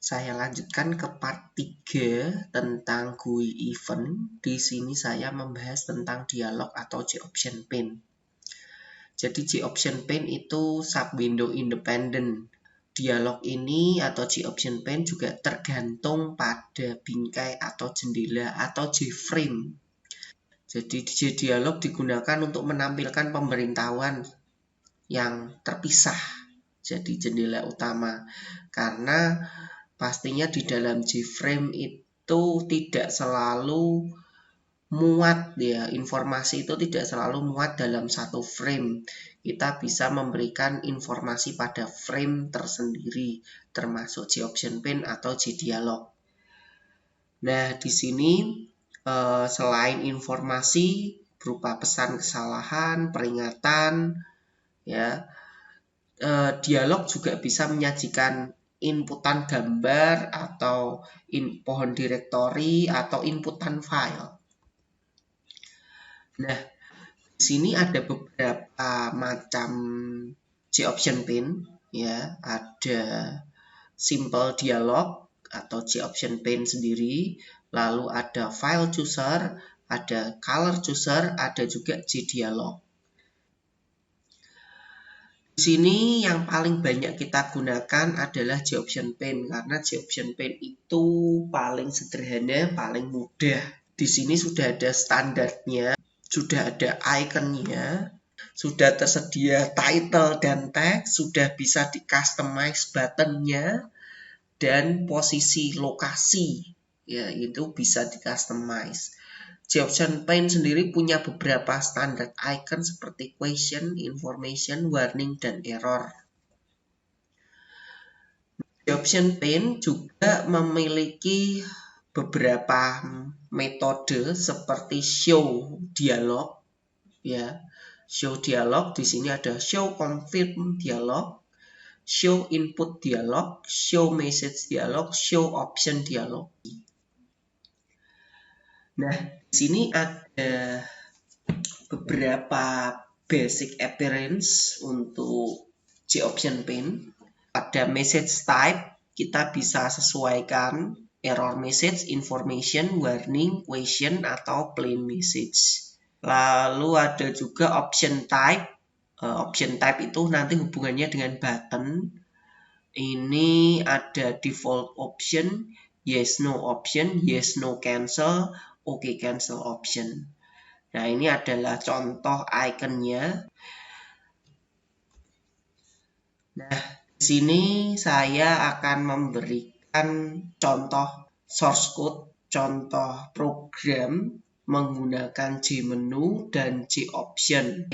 Saya lanjutkan ke part 3 tentang GUI event. Di sini saya membahas tentang dialog atau J-option pane. Jadi J-option pane itu sub-window independent. Dialog ini atau J-option pane juga tergantung pada bingkai atau jendela atau J-frame. Jadi J-dialog digunakan untuk menampilkan pemberitahuan yang terpisah. Jadi jendela utama. Karena pastinya di dalam J-frame itu tidak selalu muat ya, informasi itu tidak selalu muat dalam satu frame. Kita bisa memberikan informasi pada frame tersendiri, termasuk J-option pane atau J-dialog. Nah, di sini selain informasi berupa pesan kesalahan, peringatan, ya, dialog juga bisa menyajikan inputan gambar atau pohon direktori atau inputan file. Nah, di sini ada beberapa macam J-option pane, ya, ada simple dialog atau J-option pane sendiri, lalu ada file chooser, ada color chooser, ada juga J-dialog. Di sini yang paling banyak kita gunakan adalah J-option pane karena J-option pane itu paling sederhana, paling mudah. Di sini sudah ada standarnya, sudah ada ikonnya, sudah tersedia title dan text, sudah bisa di customize buttonnya, dan posisi lokasi ya itu bisa di customize. J-option pane sendiri punya beberapa standar icon seperti question, information, warning, dan error. J-option pane juga memiliki beberapa metode seperti show dialog, ya. Show dialog di sini ada show confirm dialog, show input dialog, show message dialog, show option dialog. Nah, di sini ada beberapa basic appearance untuk J-option pane. Pada message type, kita bisa sesuaikan error message, information, warning, question, atau plain message. Lalu ada juga option type. Option type itu nanti hubungannya dengan button. Ini ada default option, yes no option, yes no cancel, okay cancel option. Nah, ini adalah contoh ikonnya. Nah, di sini saya akan memberikan contoh source code, contoh program menggunakan J-menu dan J-option.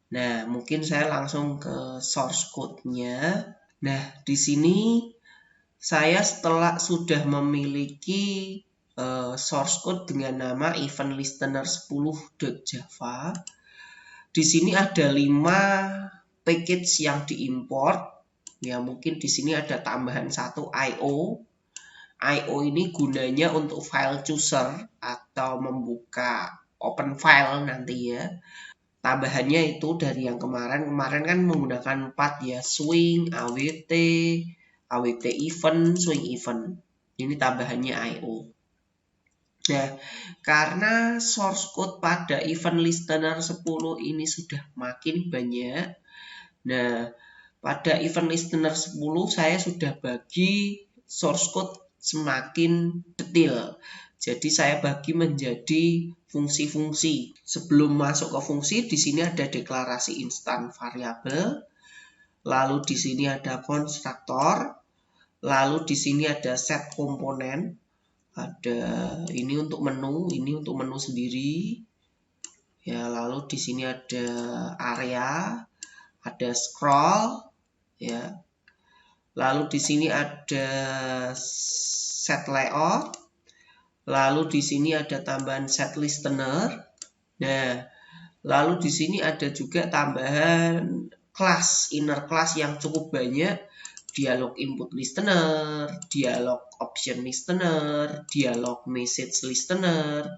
Nah, mungkin saya langsung ke source code-nya. Nah, di sini saya sudah memiliki source code dengan nama event listener 10.java. Di sini ada 5 package yang diimport. Ya, mungkin di sini ada tambahan satu IO. IO ini gunanya untuk file chooser atau membuka open file nanti ya. Tambahannya itu dari yang kemarin kan menggunakan 4 ya, swing, AWT, AWT event, swing event. Ini tambahannya IO. Nah, karena source code pada event listener 10 ini sudah makin banyak. Nah, pada event listener 10 saya sudah bagi source code semakin detail. Jadi saya bagi menjadi fungsi-fungsi. Sebelum masuk ke fungsi, di sini ada deklarasi instan variabel. Lalu di sini ada konstruktor. Lalu di sini ada set komponen. Ada ini untuk menu sendiri. Ya, lalu di sini ada area, ada scroll, ya. Lalu di sini ada set layout. Lalu di sini ada tambahan set listener. Nah, lalu di sini ada juga tambahan class, inner class yang cukup banyak. Dialog input listener, dialog option listener, dialog message listener,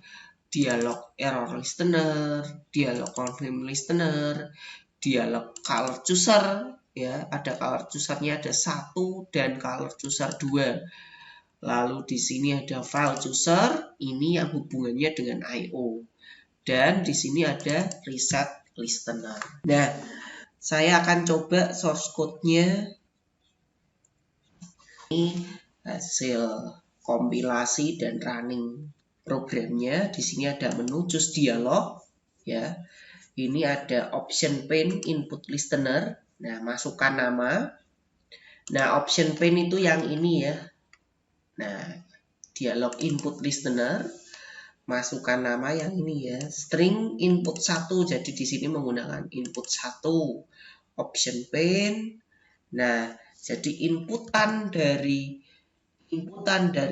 dialog error listener, dialog confirm listener, dialog color chooser, ya, ada color choosernya ada 1 dan color chooser 2. Lalu di sini ada file chooser, ini yang hubungannya dengan I/O. Dan di sini ada reset listener. Nah, saya akan coba source code-nya. Ini hasil kompilasi dan running programnya. Di sini ada menu choose dialog, ya. Ini ada option pane input listener. Nah, masukkan nama. Nah, option pane itu yang ini ya. Nah, dialog input listener, masukkan nama yang ini ya, string input 1. Jadi di sini menggunakan input 1. Option pane. Nah, jadi inputan dari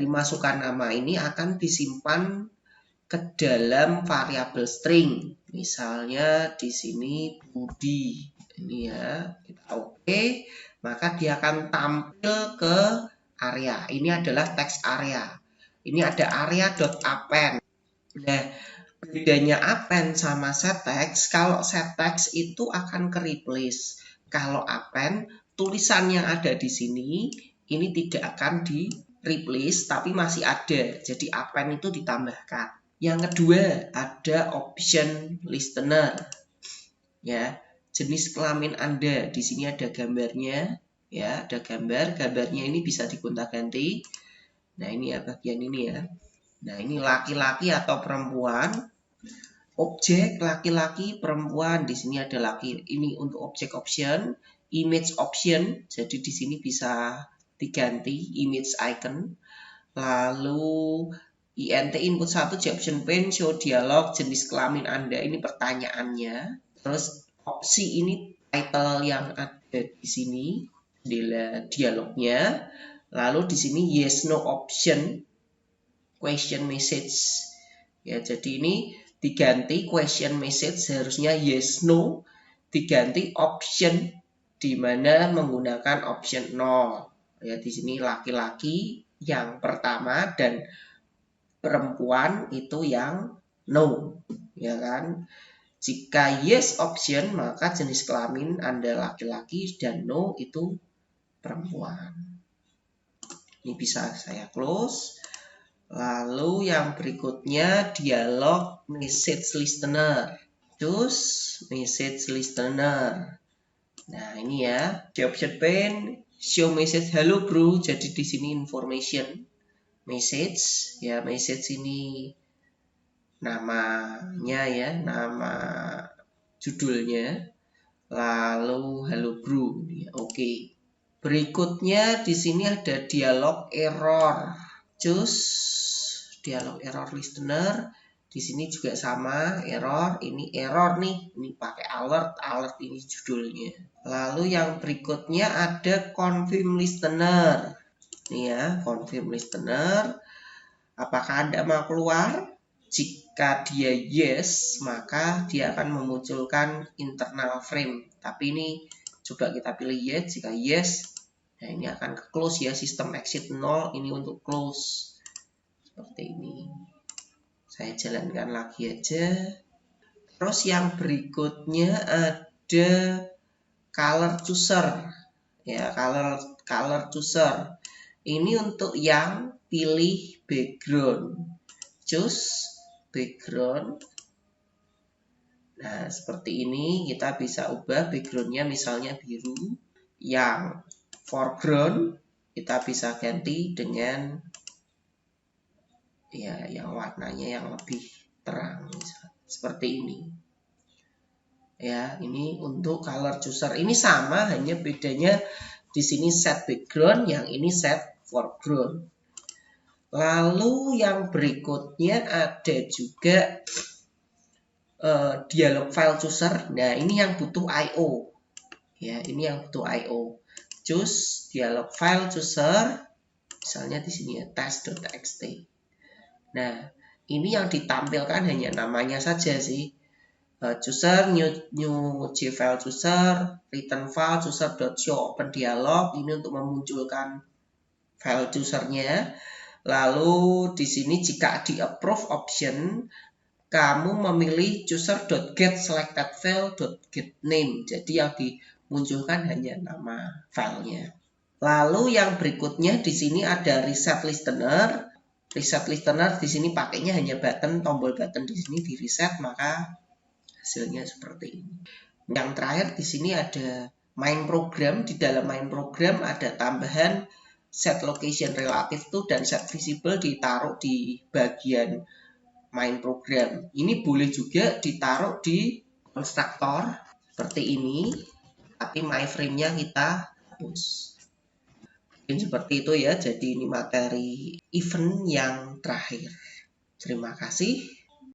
masukan nama ini akan disimpan ke dalam variabel string. Misalnya di sini Budi. Ini ya, kita oke, maka dia akan tampil ke area. Ini adalah text area. Ini ada area.append. Nah, bedanya append sama setText, kalau setText itu akan ke replace. Kalau append, tulisan yang ada di sini ini tidak akan di replace tapi masih ada. Jadi append itu ditambahkan. Yang kedua, ada option listener. Ya, jenis kelamin Anda. Di sini ada gambarnya. Ya, ada gambar. Gambarnya ini bisa digonta-ganti. Nah, ini ya bagian ini ya. Nah, ini laki-laki atau perempuan. Objek laki-laki, perempuan. Di sini ada laki. Ini untuk objek option, image option. Jadi di sini bisa diganti image icon. Lalu int input 1 option pane show dialog jenis kelamin Anda. Ini pertanyaannya. Terus opsi ini title yang ada di sini adalah dialognya. Lalu di sini yes no option question message. Ya, jadi ini diganti question message seharusnya yes no, diganti option di mana menggunakan option 0. Ya, di sini laki-laki yang pertama dan perempuan itu yang no, ya kan? Jika yes option maka jenis kelamin Anda laki-laki dan no itu perempuan. Ini bisa saya close. Lalu yang berikutnya dialog message listener. Choose message listener. Nah, ini ya, di option pane show message hello bro. Jadi di sini information message ya, message ini namanya ya, nama judulnya. Lalu hello bro. Ya, oke. Berikutnya di sini ada dialog error. Choose dialog error listener. Di sini juga sama error. Ini error nih. Ini pakai alert ini judulnya. Lalu yang berikutnya ada confirm listener. Ini ya, confirm listener. Apakah Anda mau keluar? Jika dia yes, maka dia akan memunculkan internal frame. Tapi ini coba kita pilih yes. Jika yes, nah ini akan ke close ya, sistem exit 0 ini untuk close. Seperti ini. Saya jalankan lagi aja. Terus yang berikutnya ada color chooser. Ya, color chooser. Ini untuk yang pilih background. Choose background. Nah, seperti ini kita bisa ubah backgroundnya misalnya biru. Yang foreground kita bisa ganti dengan ya yang warnanya yang lebih terang seperti ini. Ya, ini untuk color chooser. Ini sama, hanya bedanya di sini set background, yang ini set foreground. Lalu yang berikutnya ada juga dialog file chooser. Nah, ini yang butuh I/O. Ya, ini yang butuh I/O. Choose dialog file chooser. Misalnya di sini ya test.txt. Nah, ini yang ditampilkan hanya namanya saja sih. Chooser new file chooser, return file chooser.show open dialog. Ini untuk memunculkan file choosernya. Lalu di sini jika di approve option, kamu memilih chooser.get selected file.get name. Jadi yang dimunculkan hanya nama filenya. Lalu yang berikutnya di sini ada reset listener. Reset listener di sini pakainya hanya button, tombol button di sini di reset, maka hasilnya seperti ini. Yang terakhir di sini ada main program. Di dalam main program ada tambahan set location relative to dan set visible ditaruh di bagian main program. Ini boleh juga ditaruh di konstruktor seperti ini, tapi my frame-nya kita hapus. Mungkin seperti itu ya, jadi ini materi event yang terakhir. Terima kasih.